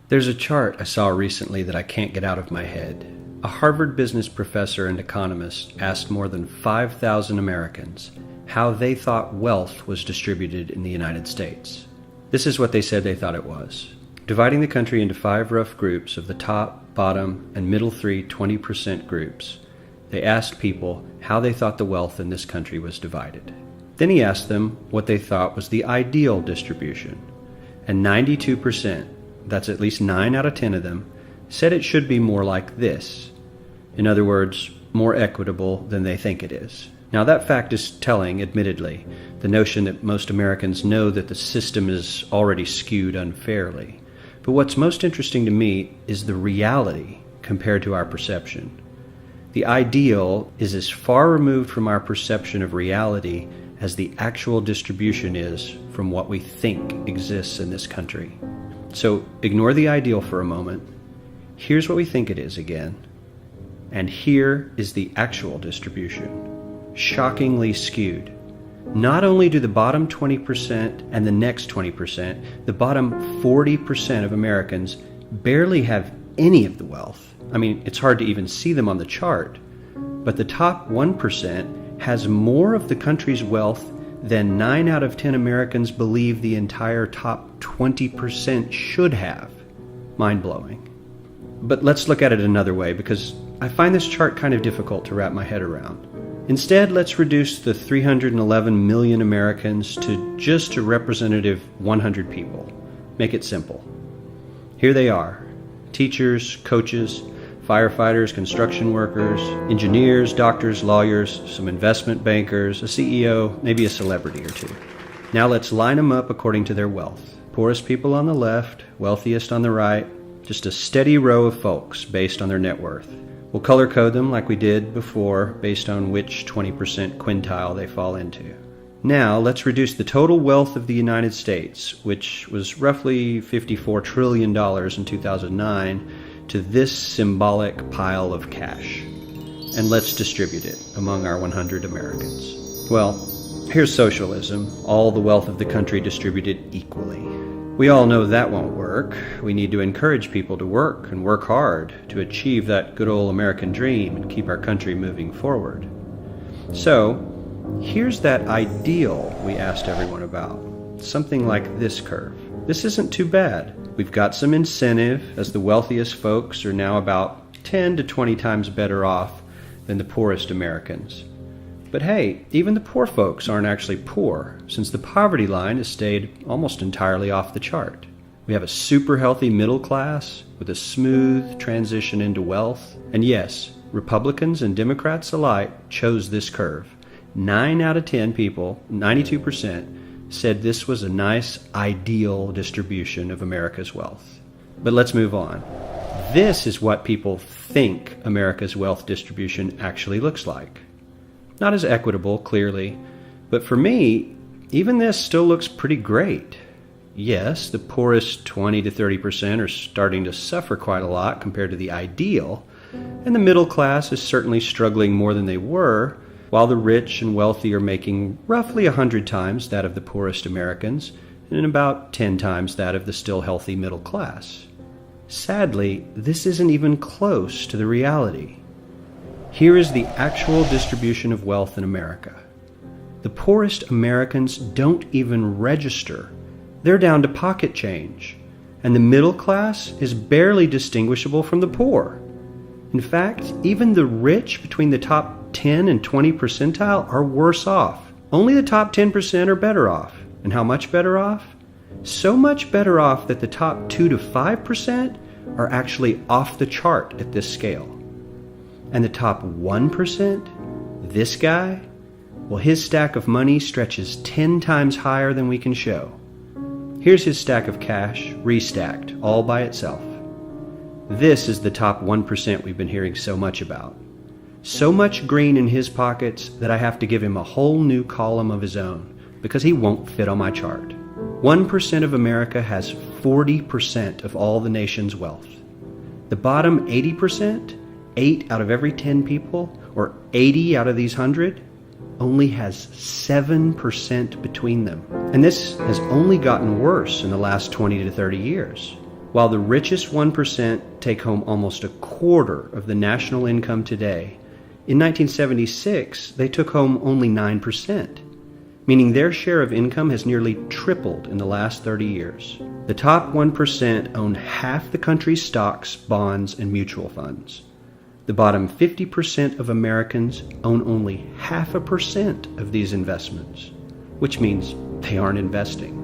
There's a chart I saw recently that I can't get out of my head. A Harvard business professor and economist asked more than 5,000 Americans how they thought wealth was distributed in the United States. This is what they said they thought it was. Dividing the country into 5 rough groups of the top, bottom, and middle 20% groups, they asked people how they thought the wealth in this country was divided. Then he asked them what they thought was the ideal distribution. And 92%, that's at least 9 out of 10 of them, said it should be more like this. In other words, more equitable than they think it is. Now that fact is telling, admittedly, the notion that most Americans know that the system is already skewed unfairly. But what's most interesting to me is the reality compared to our perception. The ideal is as far removed from our perception of reality as the actual distribution is from what we think exists in this country. So ignore the ideal for a moment. Here's what we think it is again. And here is the actual distribution. Shockingly skewed. Not only do the bottom 20% and the next 20%, the bottom 40% of Americans barely have any of the wealth. I mean, it's hard to even see them on the chart. But the top 1% has more of the country's wealth than 9 out of 10 Americans believe the entire top 20% should have. Mind-blowing. But let's look at it another way, because I find this chart kind of difficult to wrap my head around. Instead, let's reduce the 311 million Americans to just a representative 100 people. Make it simple. Here they are: teachers, coaches, firefighters, construction workers, engineers, doctors, lawyers, some investment bankers, a CEO, maybe a celebrity or two. Now let's line them up according to their wealth. Poorest people on the left, wealthiest on the right, just a steady row of folks based on their net worth. We'll color code them like we did before based on which 20% quintile they fall into. Now let's reduce the total wealth of the United States, which was roughly $54 trillion in 2009, to this symbolic pile of cash. And let's distribute it among our 100 Americans. Well, here's socialism, all the wealth of the country distributed equally. We all know that won't work. We need to encourage people to work and work hard to achieve that good old American dream and keep our country moving forward. So, here's that ideal we asked everyone about. Something like this curve. This isn't too bad. We've got some incentive, as the wealthiest folks are now about 10 to 20 times better off than the poorest Americans. But hey, even the poor folks aren't actually poor, since the poverty line has stayed almost entirely off the chart. We have a super healthy middle class with a smooth transition into wealth. And yes, Republicans and Democrats alike chose this curve. 9 out of 10 people, 92%, said this was a nice, ideal distribution of America's wealth. But let's move on. This is what people think America's wealth distribution actually looks like. Not as equitable, clearly, but for me, even this still looks pretty great. Yes, the poorest 20 to 30% are starting to suffer quite a lot compared to the ideal, and the middle class is certainly struggling more than they were, while the rich and wealthy are making roughly 100 times that of the poorest Americans, and about 10 times that of the still healthy middle class. Sadly, this isn't even close to the reality. Here is the actual distribution of wealth in America. The poorest Americans don't even register. They're down to pocket change. And the middle class is barely distinguishable from the poor. In fact, even the rich between the top 10 and 20 percentile are worse off. Only the top 10% are better off. And how much better off? So much better off that the top 2 to 5% are actually off the chart at this scale. And the top 1%, this guy, well, his stack of money stretches 10 times higher than we can show. Here's his stack of cash, restacked, all by itself. This is the top 1% we've been hearing so much about. So much green in his pockets that I have to give him a whole new column of his own, because he won't fit on my chart. 1% of America has 40% of all the nation's wealth. The bottom 80%, 8 out of every 10 people, or 80 out of these 100, only has 7% between them. And this has only gotten worse in the last 20 to 30 years. While the richest 1% take home almost a quarter of the national income today, in 1976 they took home only 9%, meaning their share of income has nearly tripled in the last 30 years. The top 1% own half the country's stocks, bonds, and mutual funds. The bottom 50% of Americans own only 0.5% of these investments, which means they aren't investing.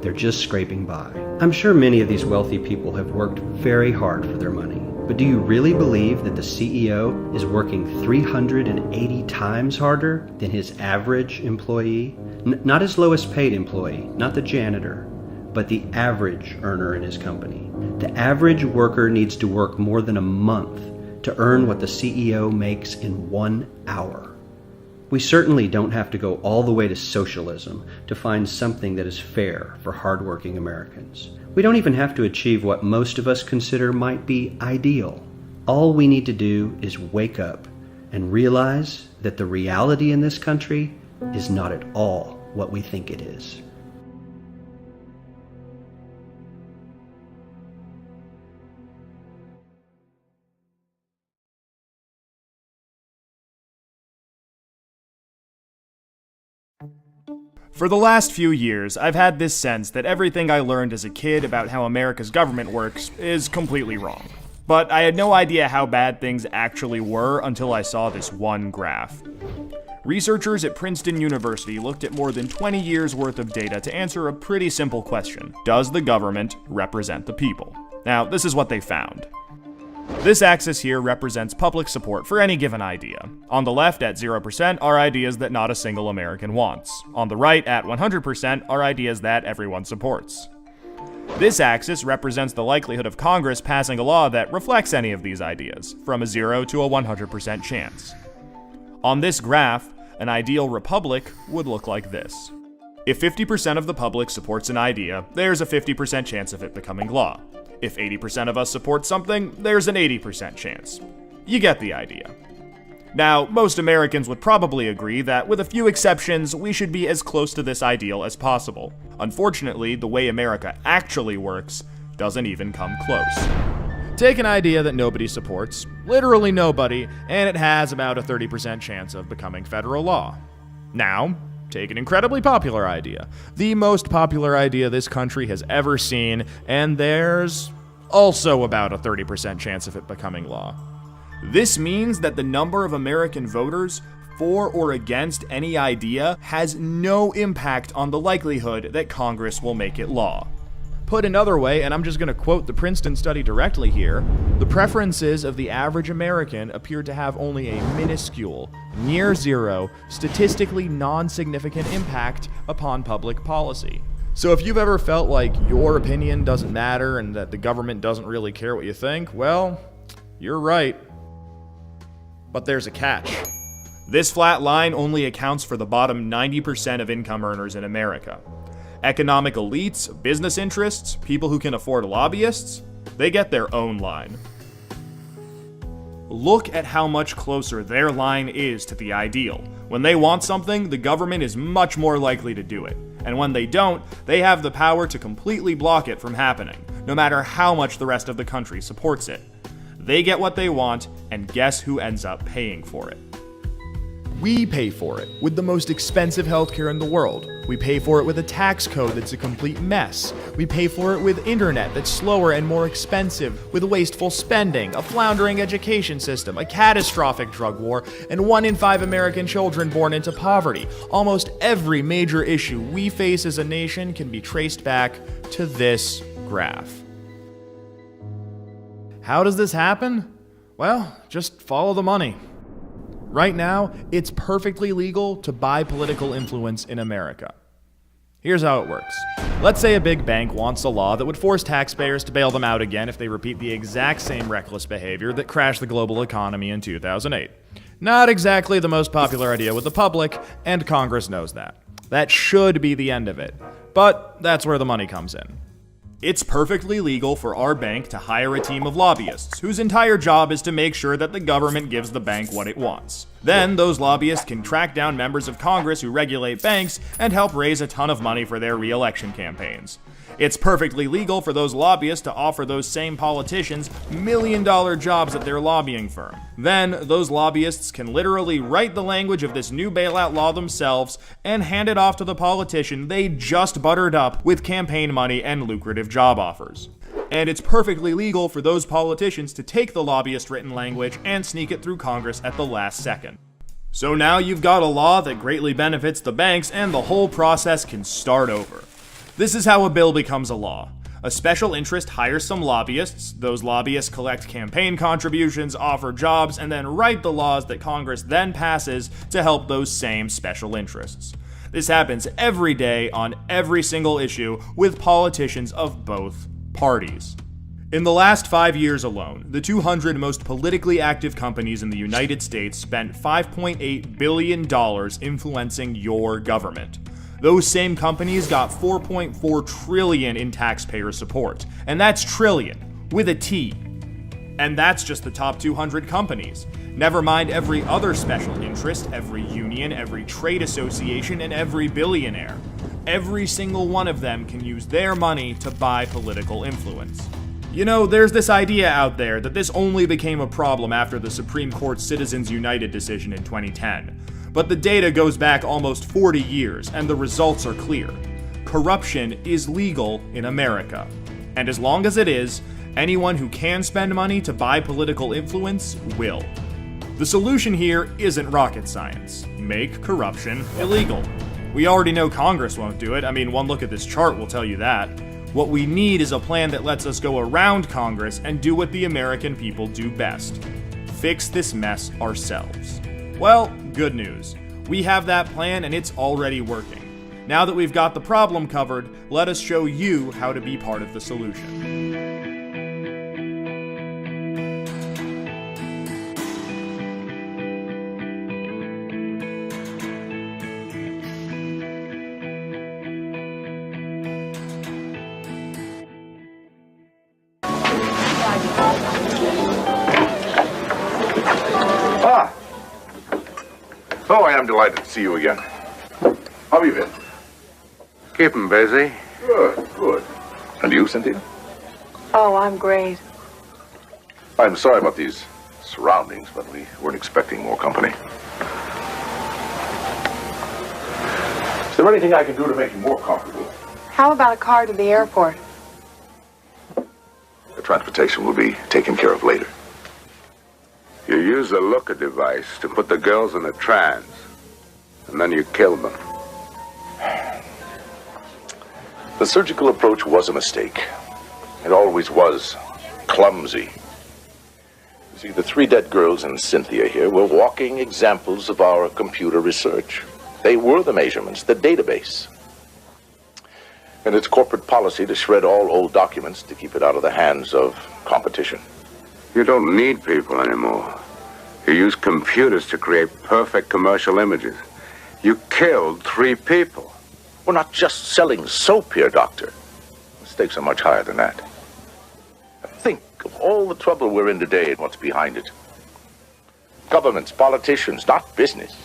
They're just scraping by. I'm sure many of these wealthy people have worked very hard for their money, but do you really believe that the CEO is working 380 times harder than his average employee? Not his lowest paid employee, not the janitor, but the average earner in his company. The average worker needs to work more than a month to earn what the CEO makes in 1 hour. We certainly don't have to go all the way to socialism to find something that is fair for hardworking Americans. We don't even have to achieve what most of us consider might be ideal. All we need to do is wake up and realize that the reality in this country is not at all what we think it is. For the last few years, I've had this sense that everything I learned as a kid about how America's government works is completely wrong. But I had no idea how bad things actually were until I saw this one graph. Researchers at Princeton University looked at more than 20 years worth of data to answer a pretty simple question. Does the government represent the people? Now, this is what they found. This axis here represents public support for any given idea. On the left at 0% are ideas that not a single American wants. On the right at 100% are ideas that everyone supports. This axis represents the likelihood of Congress passing a law that reflects any of these ideas, from a 0 to a 100% chance. On this graph, an ideal republic would look like this. If 50% of the public supports an idea, there's a 50% chance of it becoming law. If 80% of us support something, there's an 80% chance. You get the idea. Now, most Americans would probably agree that, with a few exceptions, we should be as close to this ideal as possible. Unfortunately, the way America actually works doesn't even come close. Take an idea that nobody supports, literally nobody, and it has about a 30% chance of becoming federal law. Now, take an incredibly popular idea, the most popular idea this country has ever seen, and there's also about a 30% chance of it becoming law. This means that the number of American voters for or against any idea has no impact on the likelihood that Congress will make it law. Put another way, and I'm just going to quote the Princeton study directly here, the preferences of the average American appear to have only a minuscule, near zero, statistically non-significant impact upon public policy. So if you've ever felt like your opinion doesn't matter and that the government doesn't really care what you think, well, you're right. But there's a catch. This flat line only accounts for the bottom 90% of income earners in America. Economic elites, business interests, people who can afford lobbyists, they get their own line. Look at how much closer their line is to the ideal. When they want something, the government is much more likely to do it. And when they don't, they have the power to completely block it from happening, no matter how much the rest of the country supports it. They get what they want, and guess who ends up paying for it? We pay for it with the most expensive healthcare in the world. We pay for it with a tax code that's a complete mess. We pay for it with internet that's slower and more expensive, with wasteful spending, a floundering education system, a catastrophic drug war, and 1 in 5 American children born into poverty. Almost every major issue we face as a nation can be traced back to this graph. How does this happen? Well, just follow the money. Right now, it's perfectly legal to buy political influence in America. Here's how it works. Let's say a big bank wants a law that would force taxpayers to bail them out again if they repeat the exact same reckless behavior that crashed the global economy in 2008. Not exactly the most popular idea with the public, and Congress knows that. That should be the end of it. But that's where the money comes in. It's perfectly legal for our bank to hire a team of lobbyists, whose entire job is to make sure that the government gives the bank what it wants. Then, those lobbyists can track down members of Congress who regulate banks and help raise a ton of money for their re-election campaigns. It's perfectly legal for those lobbyists to offer those same politicians million-dollar jobs at their lobbying firm. Then, those lobbyists can literally write the language of this new bailout law themselves and hand it off to the politician they just buttered up with campaign money and lucrative job offers. And it's perfectly legal for those politicians to take the lobbyist-written language and sneak it through Congress at the last second. So now you've got a law that greatly benefits the banks, and the whole process can start over. This is how a bill becomes a law. A special interest hires some lobbyists, those lobbyists collect campaign contributions, offer jobs, and then write the laws that Congress then passes to help those same special interests. This happens every day on every single issue with politicians of both parties. In the last 5 years alone, the 200 most politically active companies in the United States spent $5.8 billion influencing your government. Those same companies got $4.4 trillion in taxpayer support. And that's trillion, with a T. And that's just the top 200 companies. Never mind every other special interest, every union, every trade association, and every billionaire. Every single one of them can use their money to buy political influence. You know, there's this idea out there that this only became a problem after the Supreme Court's Citizens United decision in 2010. But the data goes back almost 40 years, and the results are clear. Corruption is legal in America. And as long as it is, anyone who can spend money to buy political influence will. The solution here isn't rocket science. Make corruption illegal. We already know Congress won't do it. I mean, one look at this chart will tell you that. What we need is a plan that lets us go around Congress and do what the American people do best. Fix this mess ourselves. Well, good news. We have that plan and it's already working. Now that we've got the problem covered, let us show you how to be part of the solution. Oh, I am delighted to see you again. How have you been? Keeping busy. Good, good. And you, Cynthia? Oh, I'm great. I'm sorry about these surroundings, but we weren't expecting more company. Is there anything I can do to make you more comfortable? How about a car to the airport? The transportation will be taken care of later. You use the looker device to put the girls in a trance, and then you kill them. The surgical approach was a mistake. It always was clumsy. You see, the 3 dead girls and Cynthia here were walking examples of our computer research. They were the measurements, the database. And it's corporate policy to shred all old documents to keep it out of the hands of competition. You don't need people anymore. You use computers to create perfect commercial images. You killed 3 people. We're not just selling soap here, Doctor. The stakes are much higher than that. Think of all the trouble we're in today and what's behind it. Governments, politicians, not business.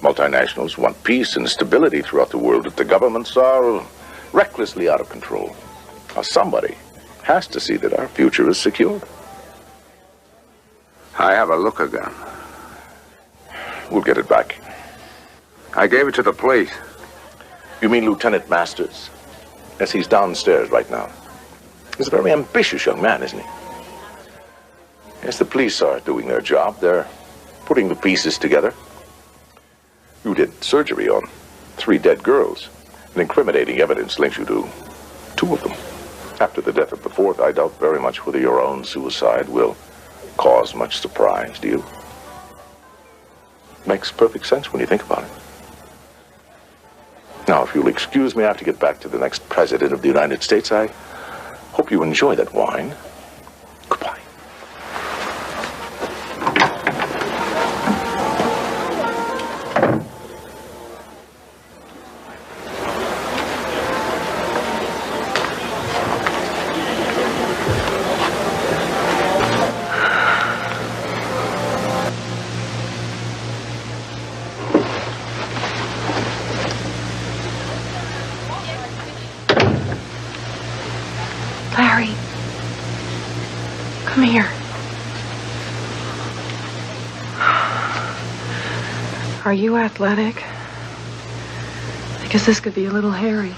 Multinationals want peace and stability throughout the world, but the governments are recklessly out of control. Now, somebody has to see that our future is secured. I have a looker gun. We'll get it back. I gave it to the police. You mean Lieutenant Masters? Yes, he's downstairs right now. He's a very ambitious young man, isn't he? Yes, the police are doing their job. They're putting the pieces together. You did surgery on 3 dead girls. And incriminating evidence links you to 2 of them. After the death of the 4th, I doubt very much whether your own suicide will cause much surprise, do you? Makes perfect sense when you think about it. Now, if you'll excuse me, I have to get back to the next president of the United States. I hope you enjoy that wine. Goodbye. Come here. Are you athletic? Because this could be a little hairy.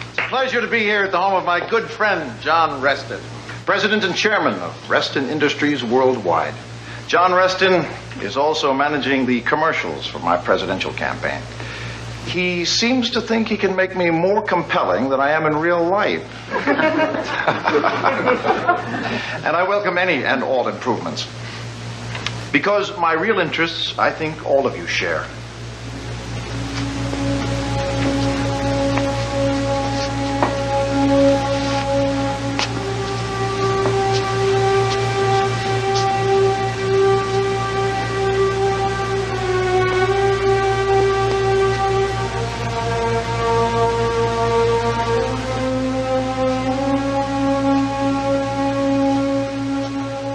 It's a pleasure to be here at the home of my good friend, John Reston, President and Chairman of Reston Industries Worldwide. John Reston is also managing the commercials for my presidential campaign. He seems to think he can make me more compelling than I am in real life. And I welcome any and all improvements. Because my real interests, I think all of you share.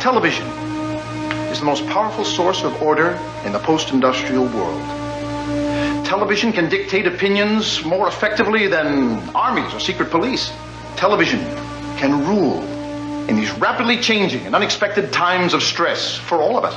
Television is the most powerful source of order in the post-industrial world. Television can dictate opinions more effectively than armies or secret police. Television can rule in these rapidly changing and unexpected times of stress for all of us.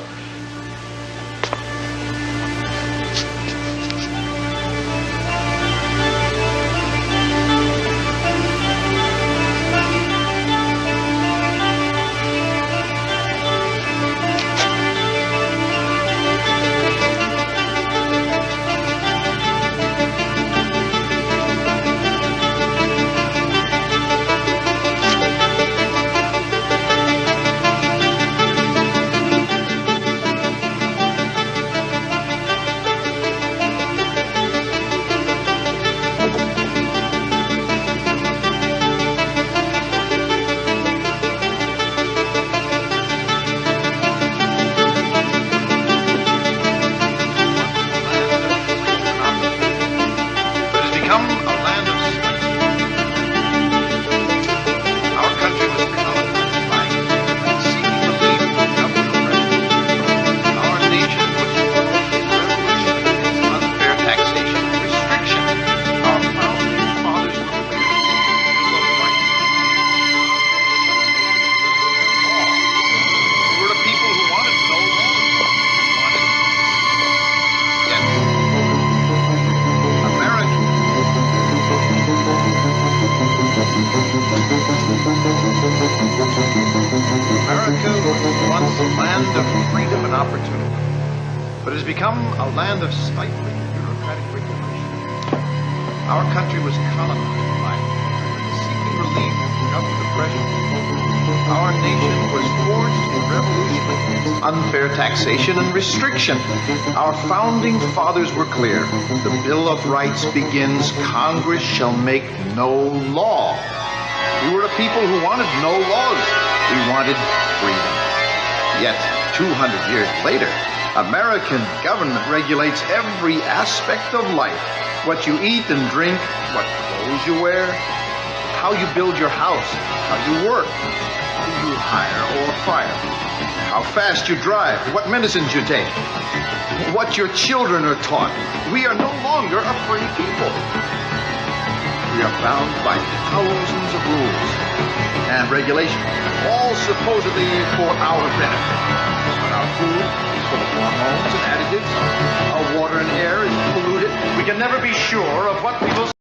America was once a land of freedom and opportunity, but has become a land of stifling bureaucratic regulation. Our country was colonized by seeking relief from government oppression. Our nation was forged in revolution against unfair taxation and restriction. Our founding fathers were clear. The Bill of Rights begins, Congress shall make no law. We were a people who wanted no laws. We wanted freedom. Yet, 200 years later, American government regulates every aspect of life. What you eat and drink, what clothes you wear, how you build your house, how you work, who you hire or fire, how fast you drive, what medicines you take, what your children are taught. We are no longer a free people. We are bound by thousands of rules and regulations, all supposedly for our benefit. But our food is full of hormones and additives. Our water and air is polluted. We can never be sure of what we will